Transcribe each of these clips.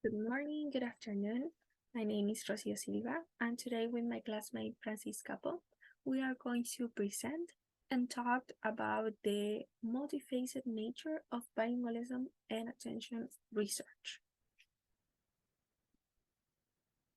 Good morning, good afternoon. My name is Rocio Silva, and today with my classmate Francisca Po, we are going to present and talk about the multifaceted nature of bilingualism and attention research.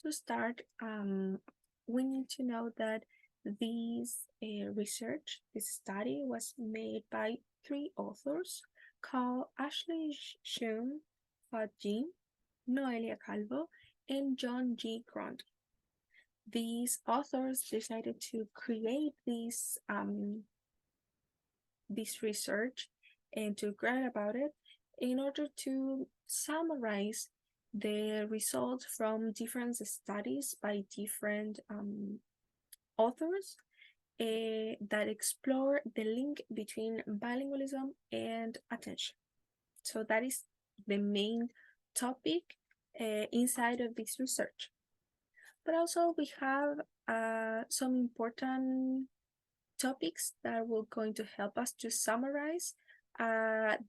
To start, we need to know that this research, this study was made by three authors called Ashley Shum, Fat Jin, Noelia Calvo, and John G. Grundy. These authors decided to create this research and to write about it in order to summarize the results from different studies by different authors that explore the link between bilingualism and attention. So that is the main topic inside of this research. But also we have some important topics that will going to help us to summarize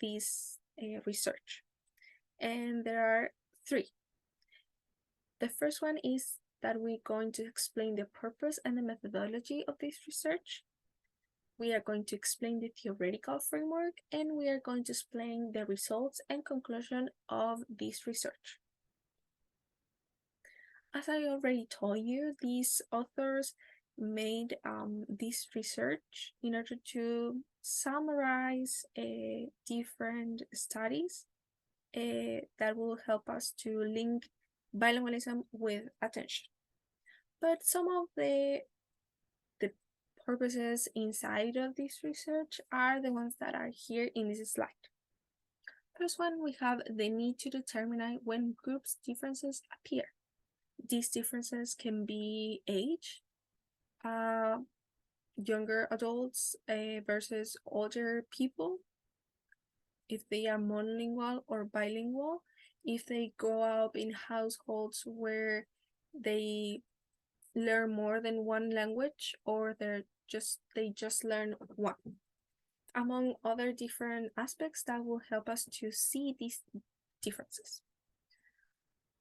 this research. And there are three. The first one is that we're going to explain the purpose and the methodology of this research. We are going to explain the theoretical framework, and we are going to explain the results and conclusion of this research. As I already told you, these authors made this research in order to summarize different studies that will help us to link bilingualism with attention. But some of the purposes inside of this research are the ones that are here in this slide. First one, we have the need to determine when groups differences appear. These differences can be age, younger adults versus older people, if they are monolingual or bilingual, if they grow up in households where they learn more than one language, or they just learn one, among other different aspects that will help us to see these differences.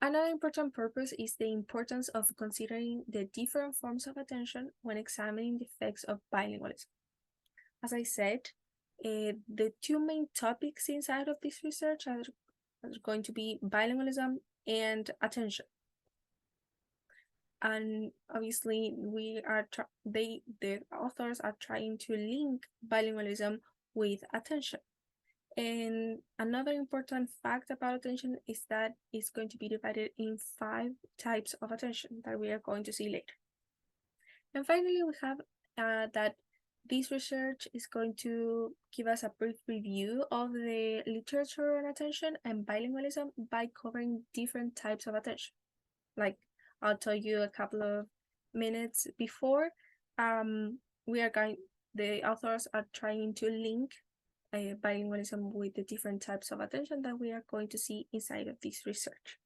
Another important purpose is the importance of considering the different forms of attention when examining the effects of bilingualism. As I said, the two main topics inside of this research are going to be bilingualism and attention. And obviously, the authors are trying to link bilingualism with attention. And another important fact about attention is that it's going to be divided in 5 types of attention that we are going to see later. And finally, we have that this research is going to give us a brief review of the literature on attention and bilingualism by covering different types of attention. Like I'll tell you a couple of minutes before, the authors are trying to link bilingualism with the different types of attention that we are going to see inside of this research.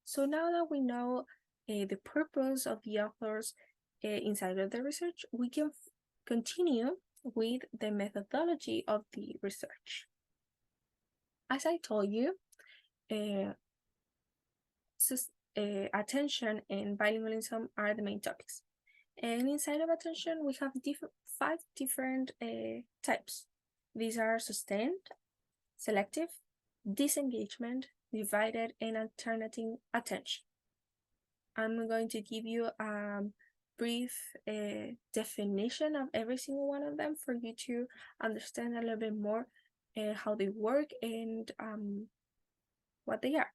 So now that we know the purpose of the authors inside of the research, we can continue with the methodology of the research. As I told you, attention and bilingualism are the main topics. And inside of attention, we have 5 different types. These are sustained, selective, disengagement, divided, and alternating attention. I'm going to give you a brief definition of every single one of them for you to understand a little bit more how they work and what they are.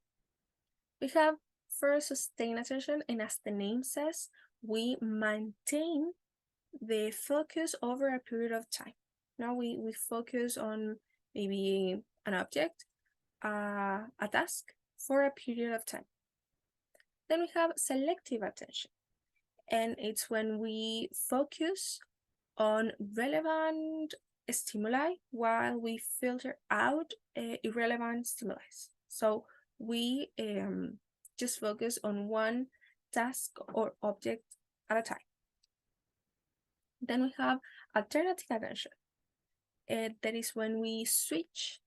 We have first sustained attention, and as the name says, we maintain the focus over a period of time. Now we focus on maybe an object, a task for a period of time. Then we have selective attention, and it's when we focus on relevant stimuli while we filter out irrelevant stimuli. So we just focus on one task or object at a time. Then we have alternating attention. That is when we switch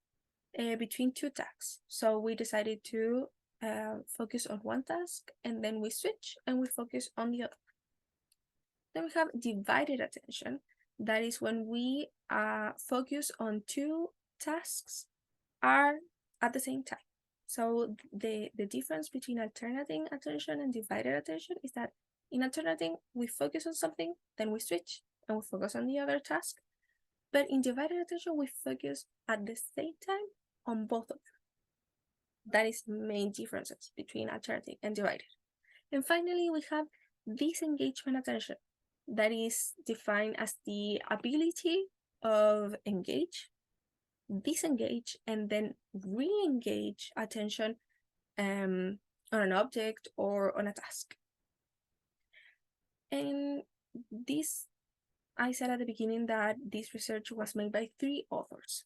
between 2 tasks. So we decided to focus on one task, and then we switch and we focus on the other. Then we have divided attention. That is when we focus on two tasks are at the same time. So the difference between alternating attention and divided attention is that in alternating, we focus on something, then we switch and we focus on the other task. But in divided attention, we focus at the same time on both of them. That is the main differences between alternating and divided. And finally, we have disengagement attention. That is defined as the ability of engage, disengage, and then re-engage attention on an object or on a task. And this, I said at the beginning that this research was made by 3 authors.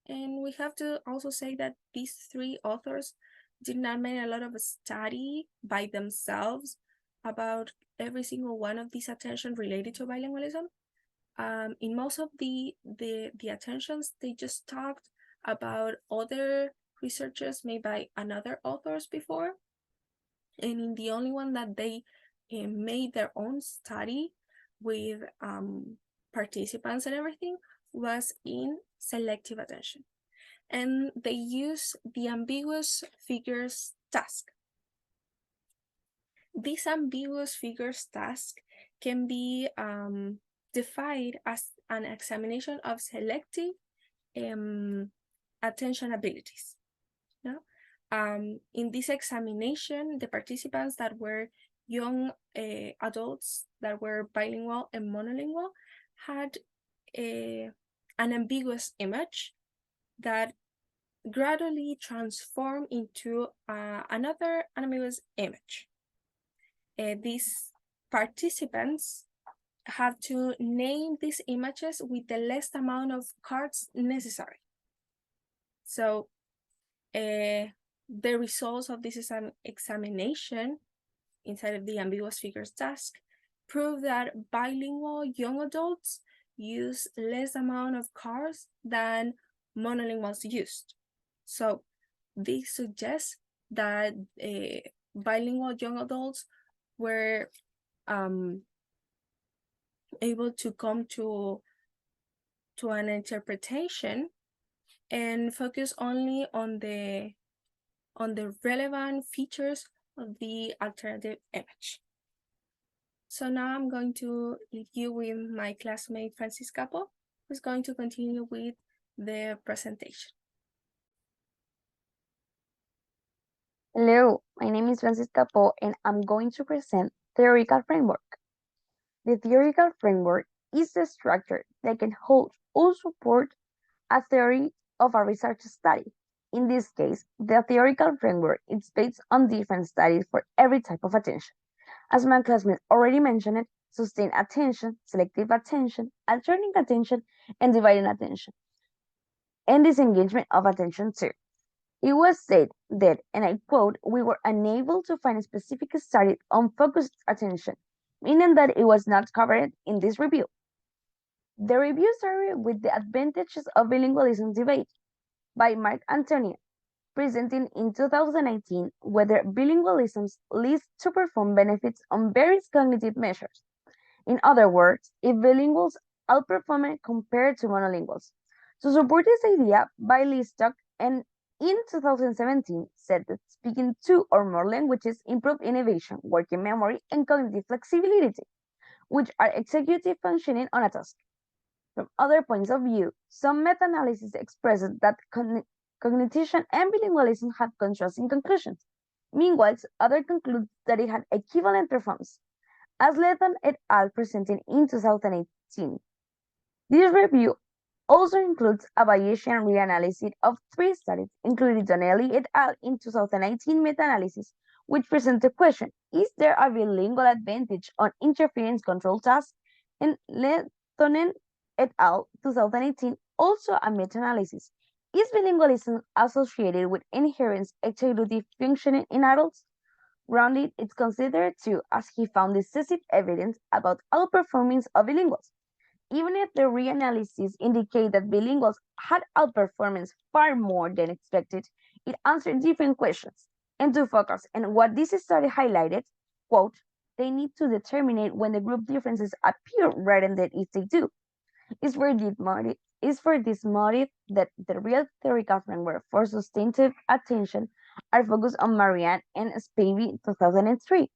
And we have to also say that these 3 authors did not make a lot of study by themselves about every single one of these attention related to bilingualism. In most of the attentions, they just talked about other researches made by another authors before. And in the only one that they made their own study with participants and everything was in selective attention. And they use the ambiguous figures task. This ambiguous figures task can be defined as an examination of selective attention abilities. No? In this examination, the participants that were young adults that were bilingual and monolingual had an ambiguous image that gradually transformed into another ambiguous image. These participants have to name these images with the least amount of cards necessary. So the results of this examination inside of the ambiguous figures task prove that bilingual young adults use less amount of cards than monolinguals used. So this suggests that bilingual young adults were able to come to an interpretation and focus only on the relevant features of the alternative image. So now I'm going to leave you with my classmate Francis Capo, who's going to continue with the presentation. Hello, my name is Francis Capo and I'm going to present theoretical framework. The theoretical framework is the structure that can hold or support a theory of a research study. In this case, the theoretical framework is based on different studies for every type of attention. As my classmate already mentioned, sustained attention, selective attention, alternating attention, and divided attention, and disengagement of attention too. It was said that, and I quote, we were unable to find a specific study on focused attention, meaning that it was not covered in this review. The review started with the advantages of bilingualism debate by Mark Antonio, presenting in 2019 whether bilingualism leads to perform benefits on various cognitive measures. In other words, if bilinguals outperform compared to monolinguals. To support this idea, Bailey Stock and in 2017 said that speaking 2 or more languages improve innovation, working memory, and cognitive flexibility, which are executive functioning on a task. From other points of view, some meta-analysis expresses that cognition and bilingualism have contrasting conclusions. Meanwhile, others conclude that it had equivalent performance, as Letton et al. Presented in 2018. This review also includes a Bayesian reanalysis of 3 studies, including Donnelly et al. In 2019 meta-analysis, which presents the question, is there a bilingual advantage on interference control tasks? And Lettonen et al. 2018, also a meta-analysis. Is bilingualism associated with inherent executive functioning in adults? Rounded is considered too, as he found decisive evidence about outperformance of bilinguals. Even if the reanalysis indicate that bilinguals had outperformance far more than expected, it answered different questions. and to focus on what this study highlighted, quote, they need to determine when the group differences appear rather than if they do. It's for this motive that the real theoretical framework for sustained attention are focused on Marianne and Spivey 2003,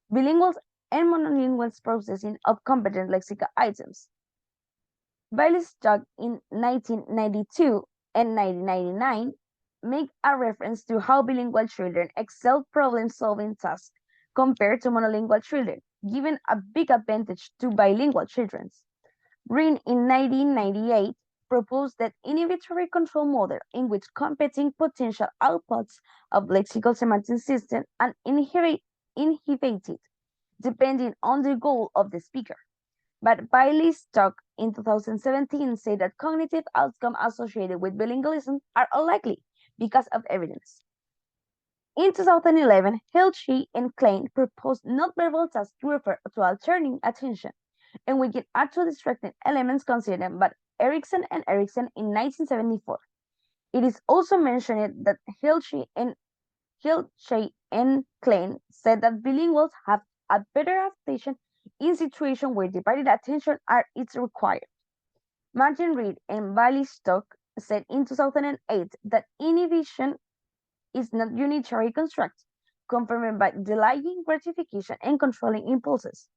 bilingual and monolingual processing of competent lexical items. Bialystok in 1992 and 1999 make a reference to how bilingual children excel problem-solving tasks compared to monolingual children, giving a big advantage to bilingual children. Green in 1998 proposed that inhibitory control model in which competing potential outputs of lexical semantic system are inhibited depending on the goal of the speaker. But Bialystok in 2017 said that cognitive outcomes associated with bilingualism are unlikely because of evidence. In 2011, Hilschi and Klein proposed nonverbal tasks to refer to alternating attention, and we can add two distracting elements considered by Erickson in 1974. It is also mentioned that Hilschi and Klein said that bilinguals have a better adaptation in situations where divided attention is required. Martin Reed and Bialystok said in 2008 that inhibition is not unitary construct, confirmed by delaying gratification and controlling impulses.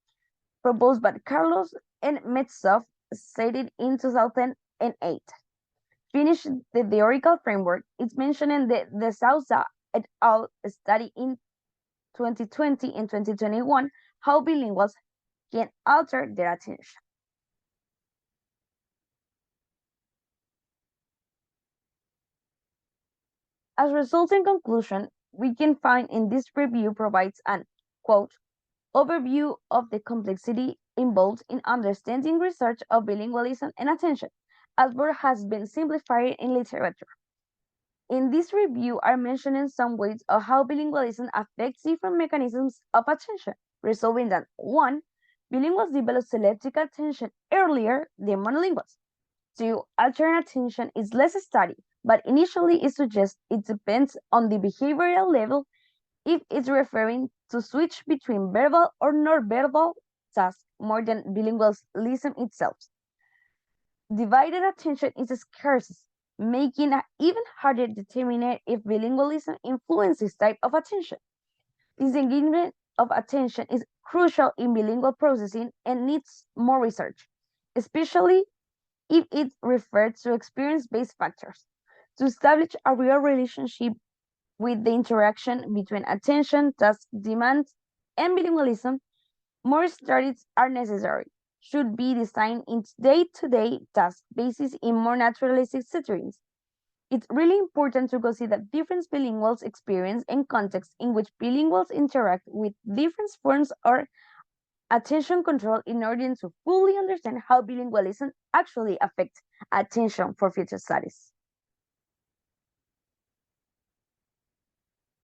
Proposed by Carlos and Metsov, said it in 2008. Finished the theoretical framework, it's mentioned in the Sousa et al. Study in 2020 and 2021 how bilinguals can alter their attention. As resulting conclusion, we can find in this review provides an, quote, overview of the complexity involved in understanding research of bilingualism and attention, as word has been simplified in literature. In this review are mentioned some ways of how bilingualism affects different mechanisms of attention, resolving that 1. Bilinguals develop selective attention earlier than monolinguals. 2. Alternate attention is less studied, but initially it suggests it depends on the behavioral level if it's referring to switch between verbal or non-verbal tasks more than bilingualism itself. Divided attention is scarce, making it even harder to determine if bilingualism influences type of attention. Disengagement of attention is crucial in bilingual processing and needs more research, especially if it refers to experience-based factors. To establish a real relationship with the interaction between attention, task, demand, and bilingualism, more studies are necessary, should be designed in day-to-day task basis in more naturalistic settings. It's really important to consider different bilinguals experience and contexts in which bilinguals interact with different forms of attention control in order to fully understand how bilingualism actually affects attention for future studies.